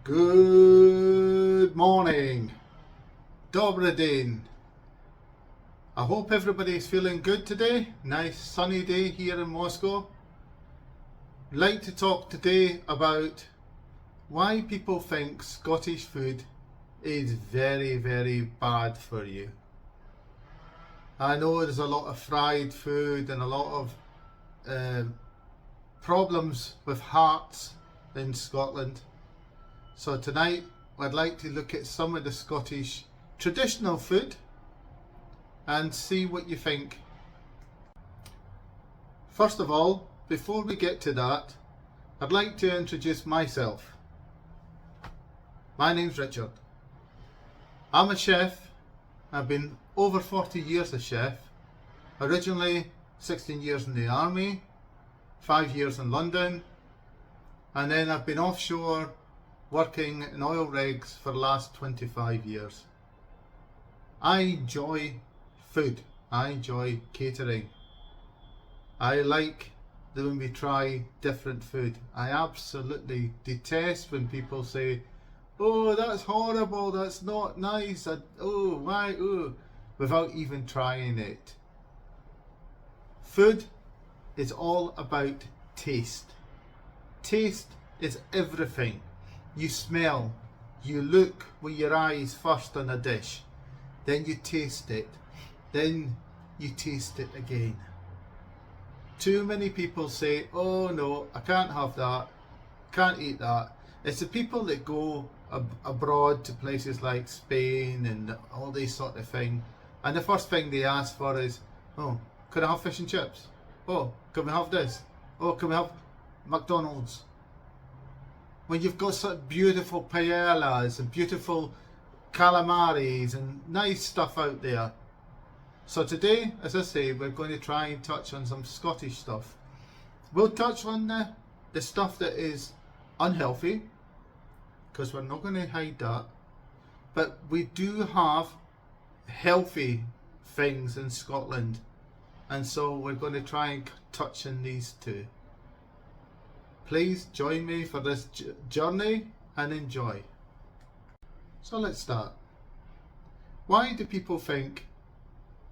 Good morning, Dobry dzień. I hope everybody's feeling good today. Nice sunny day here in Moscow. I'd like to talk today about why people think Scottish food is very, very bad for you. I know there's a lot of fried food and a lot of problems with hearts in Scotland. So tonight I'd like to look at some of the Scottish traditional food and see what you think. First of all, before we get to that, I'd like to introduce myself. My name's Richard. I'm a chef. I've been over 40 years a chef. Originally 16 years in the army, 5 years in London, and then I've been offshore working in oil rigs for the last 25 years. I enjoy food. I enjoy catering. I like when we try different food. I absolutely detest when people say, "Oh, that's horrible, that's not nice, oh, why, oh," without even trying it. Food is all about taste. Taste is everything. You smell, you look with your eyes first on a dish, then you taste it, then you taste it again. Too many people say, "Oh no, I can't have that, can't eat that." It's the people that go abroad to places like Spain and all these sort of thing, and the first thing they ask for is, "Oh, can I have fish and chips? Oh, can we have this? Oh, can we have McDonald's?" When you've got such beautiful paellas and beautiful calamaris and nice stuff out there. So today, as I say, we're going to try and touch on some Scottish stuff. We'll touch on the stuff that is unhealthy, because we're not going to hide that. But we do have healthy things in Scotland, and so we're going to try and touch on these too. Please join me for this journey and enjoy. So let's start. Why do people think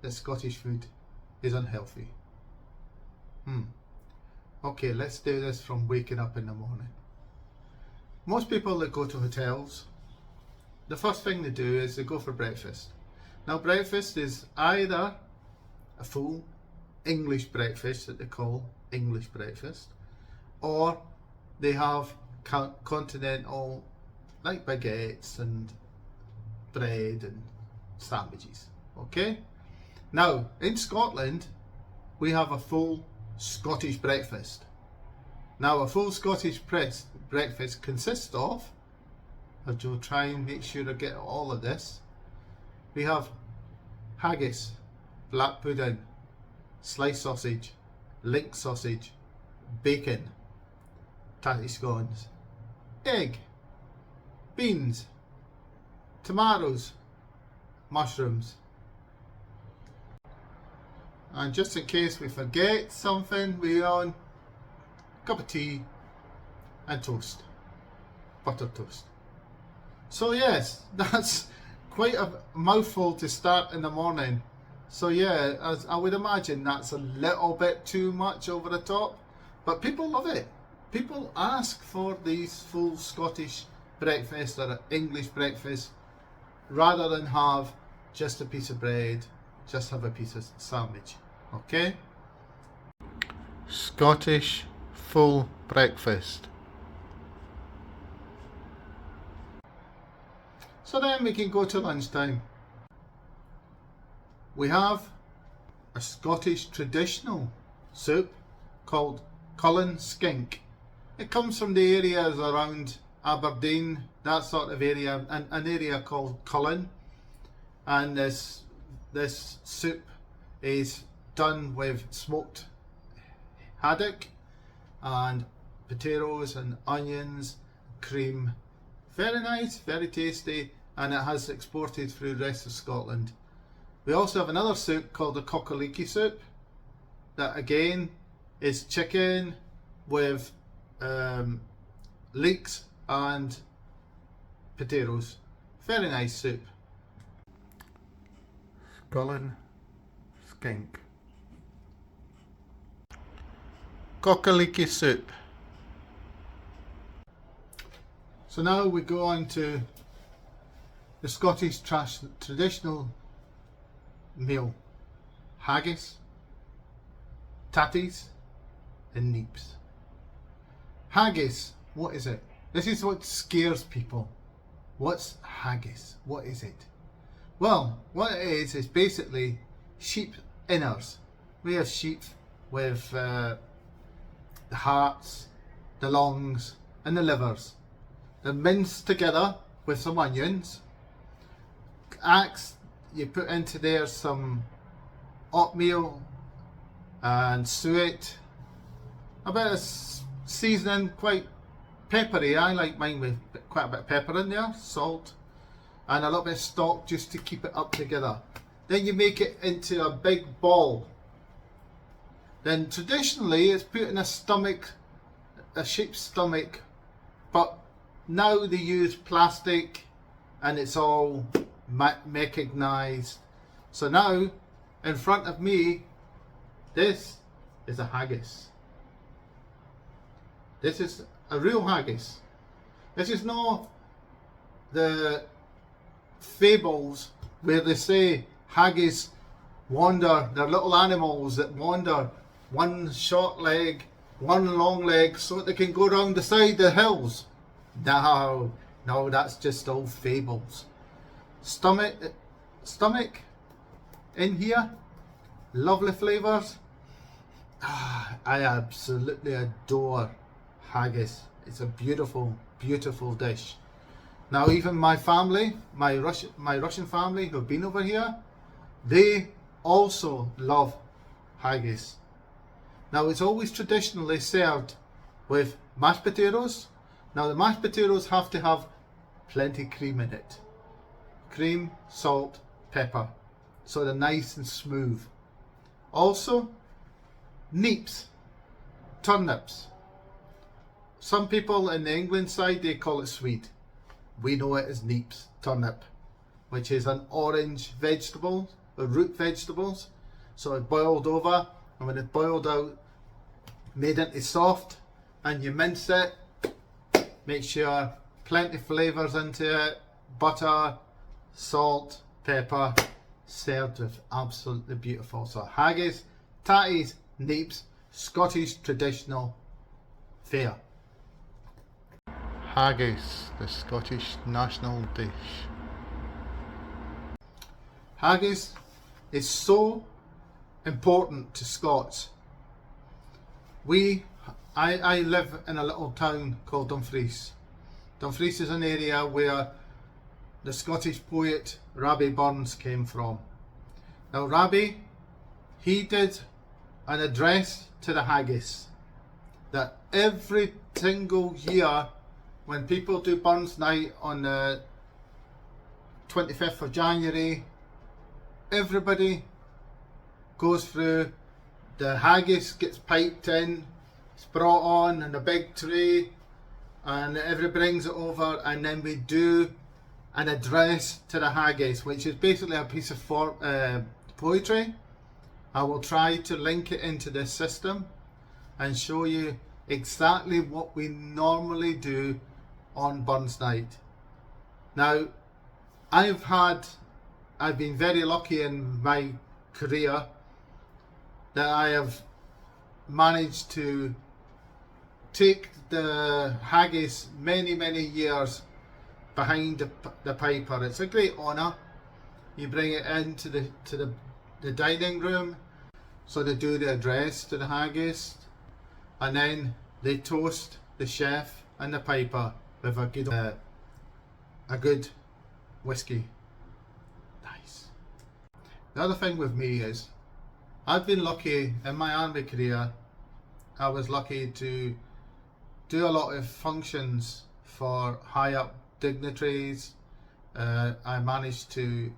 that Scottish food is unhealthy? Okay, let's do this from waking up in the morning. Most people that go to hotels, the first thing they do is they go for breakfast. Now breakfast is either a full English breakfast that they call English breakfast, or they have continental, like baguettes and bread and sandwiches. Okay? Now, in Scotland, we have a full Scottish breakfast. Now, a full Scottish breakfast consists of, I'll try and make sure I get all of this. We have haggis, black pudding, sliced sausage, link sausage, bacon, tatty scones, egg, beans, tomatoes, mushrooms. And just in case we forget something, we on a cup of tea and toast, buttered toast. So yes, that's quite a mouthful to start in the morning. So yeah, as I would imagine that's a little bit too much over the top, but people love it. People ask for these full Scottish breakfast or English breakfast rather than have just a piece of bread, just have a piece of sandwich. Okay? Scottish full breakfast. So then we can go to lunchtime. We have a Scottish traditional soup called Cullen Skink. It comes from the areas around Aberdeen, that sort of area, an area called Cullen. And this soup is done with smoked haddock and potatoes and onions, cream. Very nice, very tasty, and it has exported through the rest of Scotland. We also have another soup called the Cockaliki soup, that again is chicken with leeks and potatoes. Very nice soup. Scullen skink. Cockaliki soup. So now we go on to the Scottish traditional meal. Haggis, tatties and neeps. Haggis, what is it? This is what scares people. What's haggis? What is it? Well, what it is basically sheep innards. We have sheep with the hearts, the lungs and the livers. They're minced together with some onions. You put into there some oatmeal and suet. A bit of seasoning, quite peppery. I like mine with quite a bit of pepper in there, salt, and a little bit of stock just to keep it up together. Then you make it into a big ball. Then traditionally it's put in a sheep's stomach, but now they use plastic and it's all mechanised. So now in front of me, this is a haggis. This is a real haggis. This is not the fables where they say haggis wander, they're little animals that wander, one short leg, one long leg, so that they can go round the side of the hills. No, that's just all fables. Stomach in here, lovely flavours. I absolutely adore haggis. It's a beautiful, beautiful dish. Now even my family, my Russian family who've been over here, they also love haggis. Now it's always traditionally served with mashed potatoes. Now the mashed potatoes have to have plenty of cream in it. Cream, salt, pepper, so they're nice and smooth. Also, neeps, turnips. Some people in the England side, they call it sweet. We know it as neeps, turnip, which is an orange vegetable, the root vegetables. So it's boiled over, and when it's boiled out, made into soft, and you mince it, make sure plenty of flavours into it, butter, salt, pepper, served with absolutely beautiful. So haggis, tatties, neeps, Scottish traditional fare. Haggis, the Scottish national dish. Haggis is so important to Scots. I live in a little town called Dumfries. Dumfries is an area where the Scottish poet Rabbie Burns came from. Now Rabbie, he did an address to the haggis that every single year when people do Burns Night on the 25th of January, everybody goes through, the haggis gets piped in, it's brought on in a big tray, and everybody brings it over, and then we do an address to the haggis, which is basically a piece of poetry. I will try to link it into this system and show you exactly what we normally do on Burns Night. Now, I've been very lucky in my career that I have managed to take the haggis many years behind the piper. It's a great honour. You bring it into the dining room, so they do the address to the haggis, and then they toast the chef and the piper with a good whiskey. Nice. The other thing with me is, I've been lucky in my army career. I was lucky to do a lot of functions for high up dignitaries. I managed to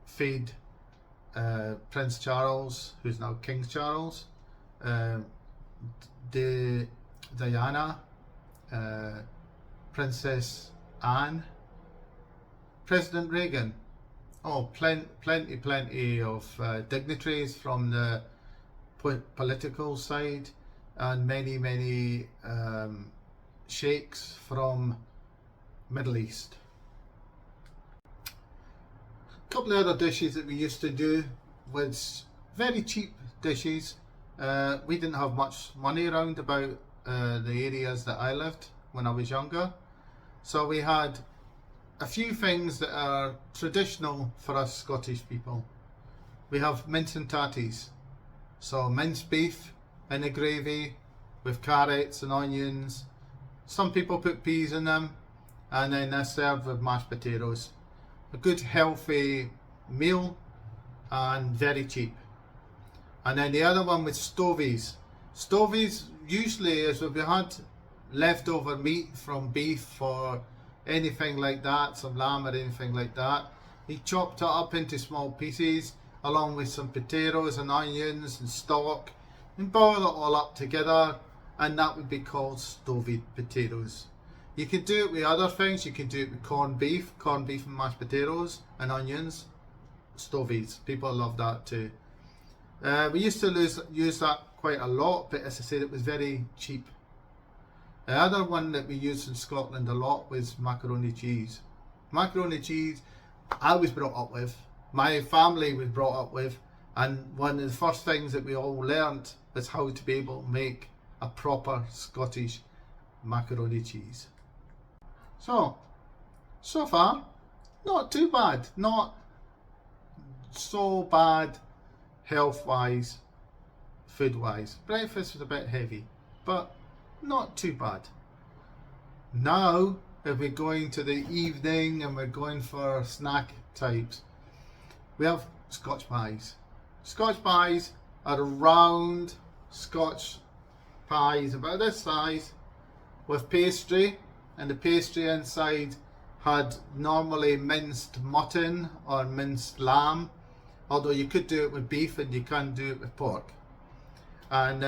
feed Prince Charles, who's now King Charles, Diana, Princess Anne, President Reagan. Oh, plenty of dignitaries from the political side, and many sheikhs from Middle East. A couple of other dishes that we used to do was very cheap dishes. We didn't have much money around about the areas that I lived when I was younger, so we had a few things that are traditional for us Scottish people. We have mince and tatties, so minced beef in a gravy with carrots and onions. Some people put peas in them, and then they're served with mashed potatoes. A good healthy meal and very cheap. And then the other one was stovies. Stovies usually is when we had leftover meat from beef or anything like that, some lamb or anything like that. He chopped it up into small pieces along with some potatoes and onions and stock and boil it all up together, and that would be called stovied potatoes. You can do it with other things. You can do it with corned beef and mashed potatoes and onions. Stovies, people love that too. We used to use that quite a lot, but as I said, it was very cheap. The other one that we used in Scotland a lot was macaroni cheese. Macaroni cheese I was brought up with, my family was brought up with, and one of the first things that we all learnt was how to be able to make a proper Scottish macaroni cheese. So far, not too bad. Not so bad health-wise, food-wise. Breakfast was a bit heavy, but not too bad. Now, if we're going to the evening and we're going for snack types, we have Scotch pies. Scotch pies are round Scotch pies about this size with pastry, and the pastry inside had normally minced mutton or minced lamb, although you could do it with beef and you can do it with pork. And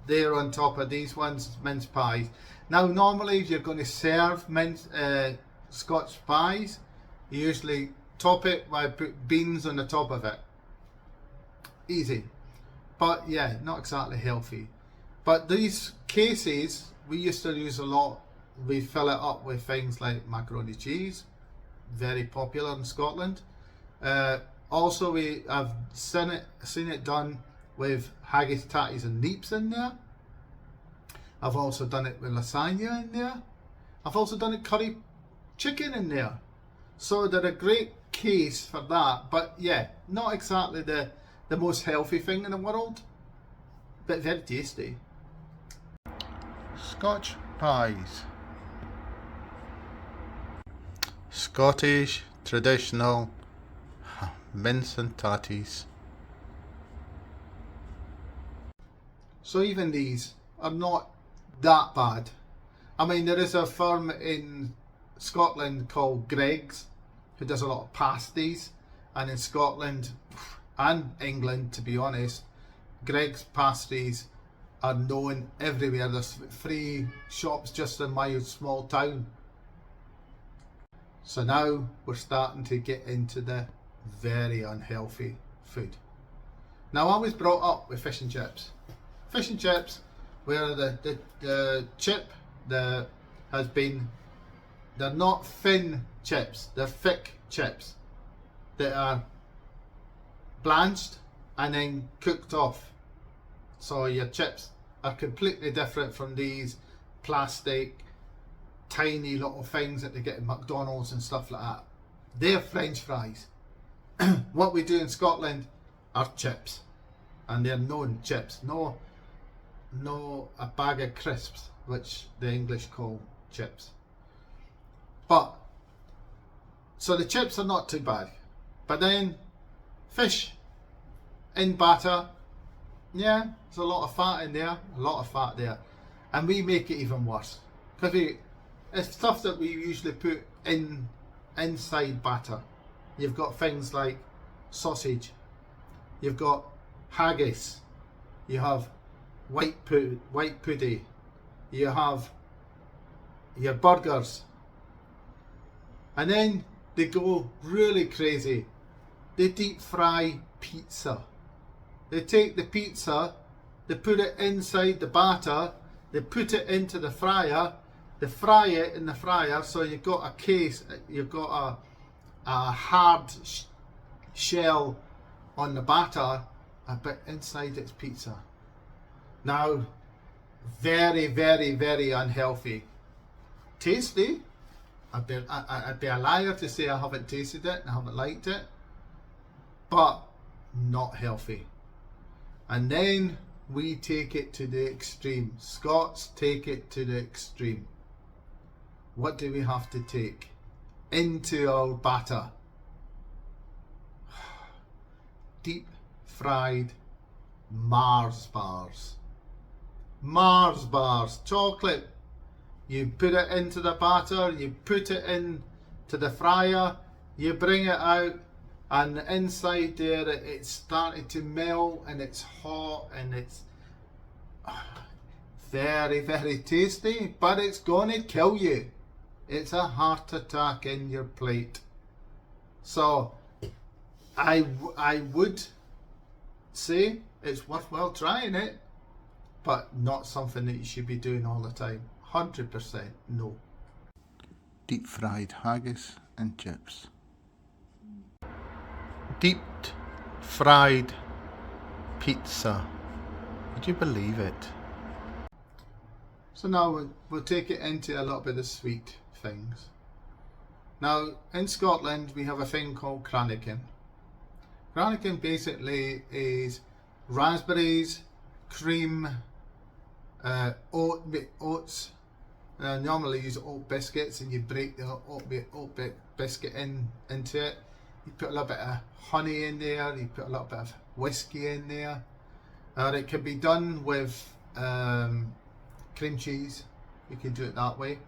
there on top of these ones, mince pies. Now normally if you're going to serve Scotch pies, you usually top it by put beans on the top of it. Easy. But yeah, not exactly healthy. But these cases we used to use a lot. We fill it up with things like macaroni cheese, very popular in Scotland. Also we have seen it done with haggis, tatties and neeps in there. I've also done it with lasagna in there. I've also done it curry chicken in there. So they're a great case for that, but yeah, not exactly the most healthy thing in the world, but very tasty. Scotch pies. Scottish traditional mince and tatties. So even these are not that bad. I mean, there is a firm in Scotland called Greggs who does a lot of pasties, and in Scotland and England, to be honest, Greggs pasties are known everywhere. There's 3 shops just in my small town. So now we're starting to get into the very unhealthy food. Now I was brought up with fish and chips. Fish and chips, where the chip has been, they're not thin chips, they're thick chips that are blanched and then cooked off. So your chips are completely different from these plastic tiny little things that they get in McDonald's and stuff like that. They're French fries. What we do in Scotland are chips, and they're known chips. No a bag of crisps, which the English call chips. But so the chips are not too bad, but then fish in batter, yeah, there's a lot of fat in there, and we make it even worse because it's stuff that we usually put inside batter. You've got things like sausage, you've got haggis, you have white pudding, you have your burgers, and then they go really crazy. They deep fry pizza. They take the pizza, they put it inside the batter, they put it into the fryer, they fry it in the fryer, so you've got a case, you've got a hard shell on the batter, but inside it's pizza. Now, very, very, very unhealthy. Tasty. I'd be a liar to say I haven't tasted it and I haven't liked it, but not healthy. And then we take it to the extreme. Scots take it to the extreme. What do we have to take into our batter? Deep fried Mars bars. Mars bars, chocolate. You put it into the batter, you put it into the fryer, you bring it out, and inside there it's starting to melt and it's hot and it's very, very tasty, but it's gonna kill you. It's a heart attack in your plate. So I would say it's worthwhile trying it, but not something that you should be doing all the time. 100% no. Deep fried haggis and chips. Deep fried pizza. Would you believe it? So now we'll take it into a little bit of sweet things. Now in Scotland we have a thing called Cranachan. Cranachan basically is raspberries, cream, oats. I normally use oat biscuits, and you break the oat biscuit into it. You put a little bit of honey in there, you put a little bit of whiskey in there. It can be done with cream cheese. You can do it that way.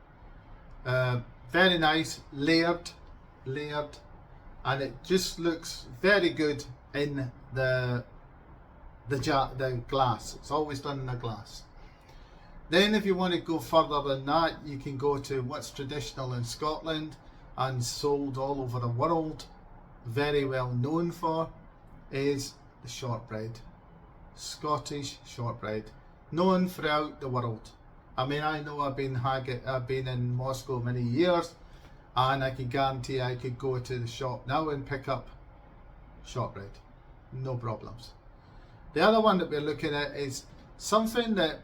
Very nice, layered, and it just looks very good in the glass. It's always done in a glass. Then if you want to go further than that, you can go to what's traditional in Scotland and sold all over the world, very well known for, is the shortbread. Scottish shortbread, known throughout the world. I mean, I know I've been in Moscow many years, and I can guarantee I could go to the shop now and pick up shortbread, no problems. The other one that we're looking at is something that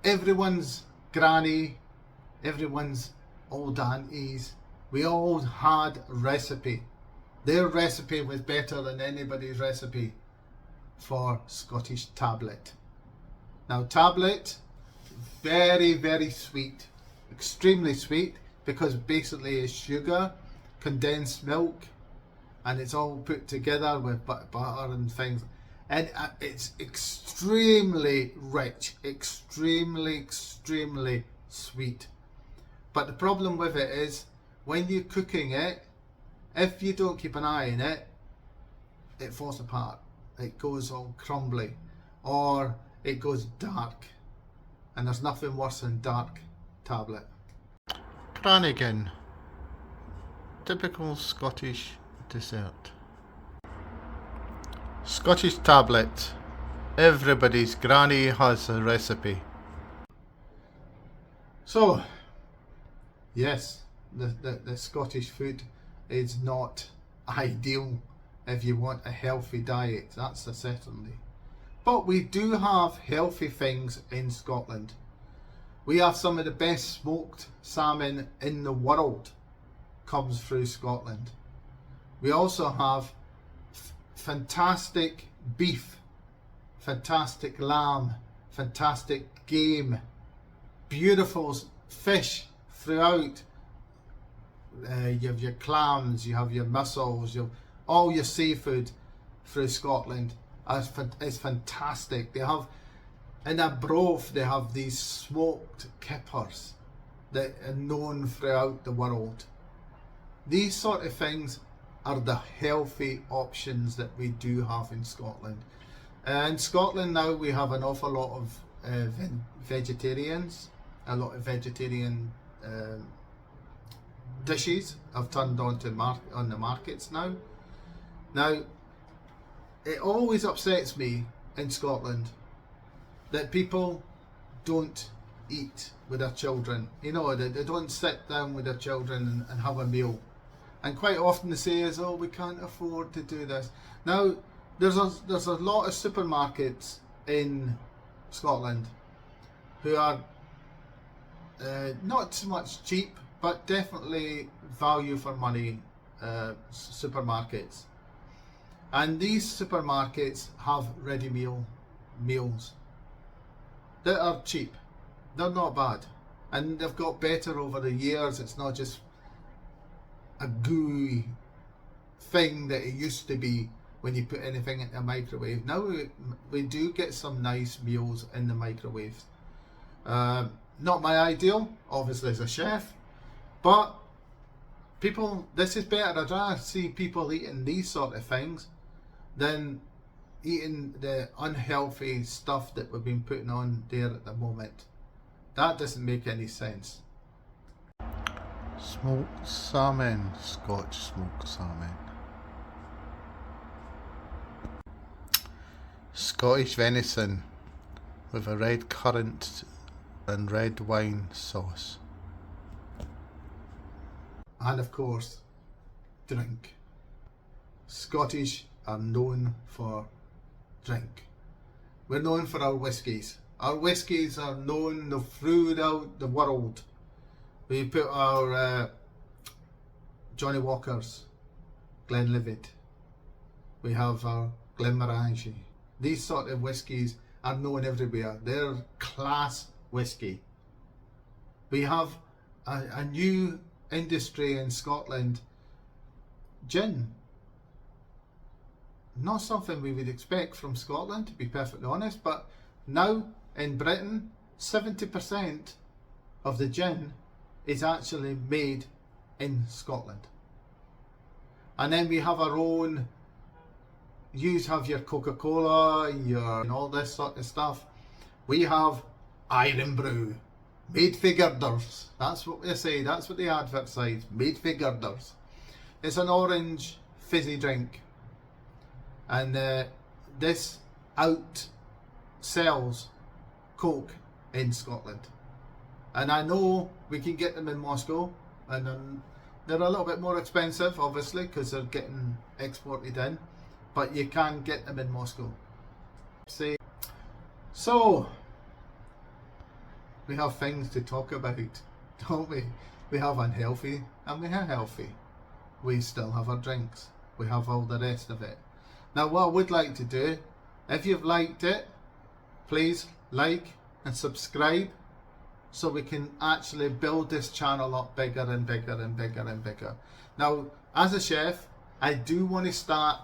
everyone's granny, everyone's old aunties, we all had recipe. Their recipe was better than anybody's recipe for Scottish tablet. Now tablet, very, very sweet, extremely sweet, because basically it's sugar, condensed milk, and it's all put together with butter and things. And it's extremely rich, extremely sweet. But the problem with it is, when you're cooking it, if you don't keep an eye on it, it falls apart. It goes all crumbly, or it goes dark. And there's nothing worse than dark tablet. Cranachan, typical Scottish dessert. Scottish tablet. Everybody's granny has a recipe. So, yes, the Scottish food is not ideal if you want a healthy diet, that's a certainty. But we do have healthy things in Scotland. We have some of the best smoked salmon in the world comes through Scotland. We also have fantastic beef, fantastic lamb, fantastic game, beautiful fish throughout. You have your clams, you have your mussels, you have all your seafood through Scotland. It's fantastic. They have in Arbroath, they have these smoked kippers that are known throughout the world. These sort of things are the healthy options that we do have in Scotland. In Scotland now we have an awful lot of vegetarians, a lot of vegetarian dishes have turned on the markets now. Now, it always upsets me in Scotland that people don't eat with their children. You know, they don't sit down with their children and have a meal. And quite often they say is, oh, we can't afford to do this. Now, there's a lot of supermarkets in Scotland who are not so much cheap, but definitely value for money supermarkets. And these supermarkets have ready meals that are cheap. They're not bad. And they've got better over the years. It's not just a gooey thing that it used to be when you put anything in the microwave. Now we do get some nice meals in the microwave. Not my ideal, obviously, as a chef, but people, this is better. I'd rather see people eating these sort of things than eating the unhealthy stuff that we've been putting on there at the moment. That doesn't make any sense. Smoked salmon, Scotch smoked salmon. Scottish venison with a red currant and red wine sauce. And of course, drink. Scottish are known for drink. We're known for our whiskies. Our whiskies are known throughout the world. We put our Johnny Walkers, Glenlivet. We have our Glenmorangie. These sort of whiskies are known everywhere. They're class whiskey. We have a new industry in Scotland. Gin. Not something we would expect from Scotland, to be perfectly honest, but now in Britain, 70% of the gin is actually made in Scotland. And then we have our own, you have your Coca-Cola and all this sort of stuff. We have Iron Brew, made for girders. That's what they say, that's what they advertise, made for girders. It's an orange fizzy drink. And this outsells Coke in Scotland. And I know we can get them in Moscow, and they're a little bit more expensive, obviously, because they're getting exported in, but you can get them in Moscow. So, we have things to talk about, don't we? We have unhealthy and we have healthy. We still have our drinks. We have all the rest of it. Now, what I would like to do, if you've liked it, please like and subscribe so we can actually build this channel up bigger and bigger and bigger and bigger. Now, as a chef, I do want to start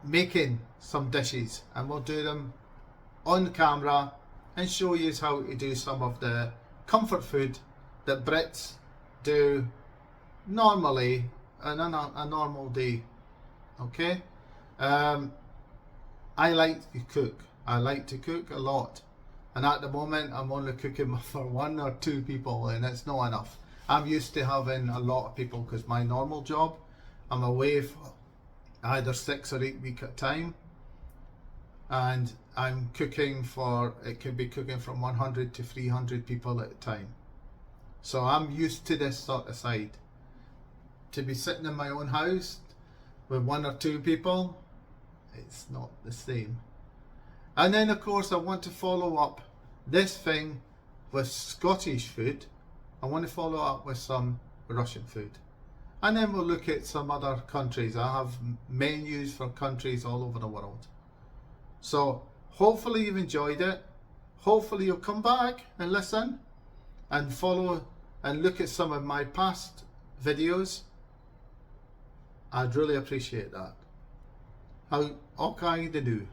making some dishes, and we'll do them on camera and show you how to do some of the comfort food that Brits do normally on a normal day. Okay? I like to cook. I like to cook a lot. And at the moment, I'm only cooking for 1 or 2 people, and it's not enough. I'm used to having a lot of people because my normal job, I'm away for either 6 or 8 weeks at a time. And I'm cooking for, it could be cooking from 100 to 300 people at a time. So I'm used to this sort of side. To be sitting in my own house with 1 or 2 people, it's not the same. And then of course I want to follow up this thing with Scottish food. I want to follow up with some Russian food. And then we'll look at some other countries. I have menus for countries all over the world. So hopefully you've enjoyed it. Hopefully you'll come back and listen and follow and look at some of my past videos. I'd really appreciate that. How okay the do.